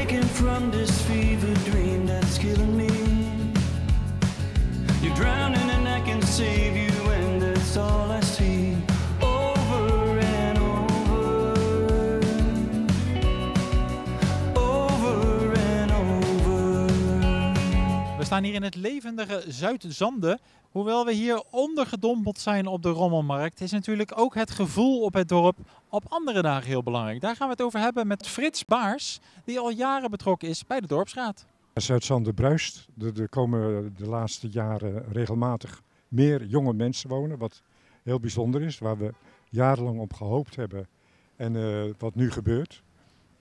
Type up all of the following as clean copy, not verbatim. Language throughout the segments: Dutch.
waking from this fever dream that's killing me. You're drowning and I can save you, and that's all I see. Over and over, over and over. We staan hier in het levendige Zuidzande. Hoewel we hier ondergedompeld zijn op de rommelmarkt, is natuurlijk ook het gevoel op het dorp op andere dagen heel belangrijk. Daar gaan we het over hebben met Frits Baars, die al jaren betrokken is bij de dorpsraad. Zuidzande bruist. Er komen de laatste jaren regelmatig meer jonge mensen wonen, wat heel bijzonder is, waar we jarenlang op gehoopt hebben en wat nu gebeurt.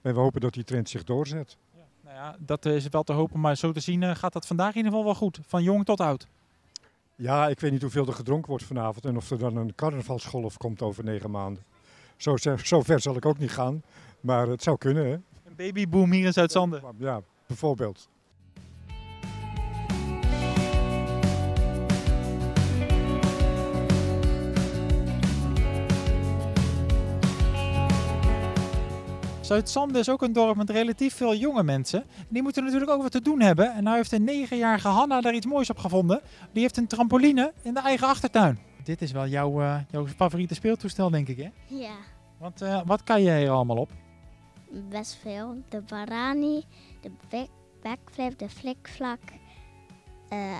En we hopen dat die trend zich doorzet. Ja, nou ja, dat is wel te hopen, maar zo te zien gaat dat vandaag in ieder geval wel goed, van jong tot oud. Ja, ik weet niet hoeveel er gedronken wordt vanavond en of er dan een carnavalsgolf komt over 9 maanden. Zo ver zal ik ook niet gaan, maar het zou kunnen, hè? Een babyboom hier in Zuidzande. Ja, bijvoorbeeld. Zuidzande is ook een dorp met relatief veel jonge mensen. Die moeten natuurlijk ook wat te doen hebben. En nou heeft een 9-jarige Hanna daar iets moois op gevonden. Die heeft een trampoline in de eigen achtertuin. Dit is wel jouw favoriete speeltoestel, denk ik, hè? Ja, Want wat kan je hier allemaal op? best veel. De barani, de backflip, de flikvlak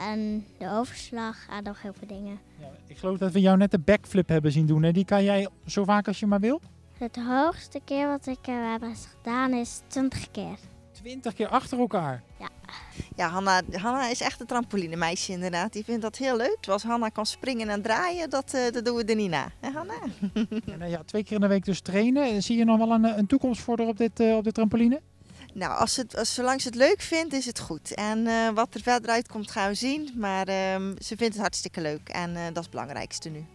en de overslag en nog heel veel dingen. Ja, ik geloof dat we jou net de backflip hebben zien doen. Hè? Die kan jij zo vaak als je maar wil. Het hoogste keer wat ik heb gedaan is 20 keer. 20 keer achter elkaar. Ja, Hanna is echt een trampolinemeisje inderdaad. Die vindt dat heel leuk. Zoals Hanna kan springen en draaien, dat doen we er niet na. Hè, Hanna? En, ja, 2 keer in de week dus trainen. Zie je nog wel een toekomst voor haar op dit trampoline? Nou, zolang ze het leuk vindt, is het goed. En wat er verder uitkomt, gaan we zien. Maar ze vindt het hartstikke leuk en dat is het belangrijkste nu.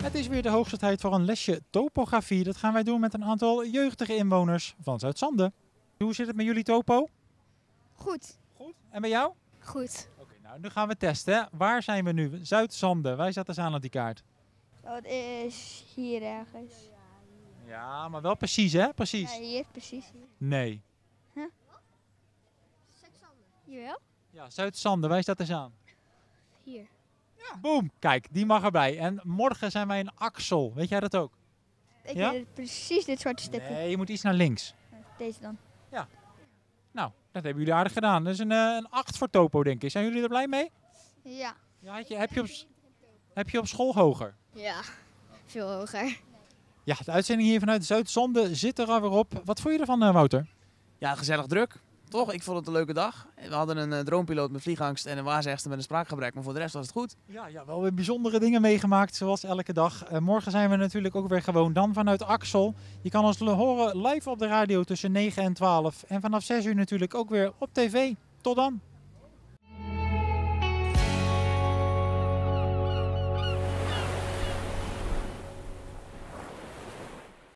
Het is weer de hoogste tijd voor een lesje topografie. Dat gaan wij doen met een aantal jeugdige inwoners van Zuidzande. Hoe zit het met jullie topo? Goed. Goed. En bij jou? Goed. Oké, nou nu gaan we testen. Hè. Waar zijn we nu? Zuidzande. Wij zetten ze aan op die kaart. Dat is hier ergens. Ja, maar wel precies, hè? Precies. Ja, hier precies. Nee. Jawel? Ja, Zuidzande. Wij zetten ze aan. Hier. Boom. Kijk, die mag erbij. En morgen zijn wij in Axel. Weet jij dat ook? Ik Ja? weet precies dit zwarte stipje. Nee, je moet iets naar links. Deze dan. Nou, dat hebben jullie aardig gedaan. Dat is een 8 voor topo, denk ik. Zijn jullie er blij mee? Ja. Ja, heb je op school hoger? Ja. Veel hoger. Ja, de uitzending hier vanuit Zuidzande zit er alweer op. Wat vond je ervan, Wouter? Ja, gezellig druk. Toch? Ik vond het een leuke dag. We hadden een droompiloot met vliegangst en een waarzegster met een spraakgebrek. Maar voor de rest was het goed. Ja, wel weer bijzondere dingen meegemaakt, zoals elke dag. Morgen zijn we natuurlijk ook weer gewoon dan vanuit Axel. Je kan ons horen live op de radio tussen 9 en 12. En vanaf 6 uur natuurlijk ook weer op tv. Tot dan!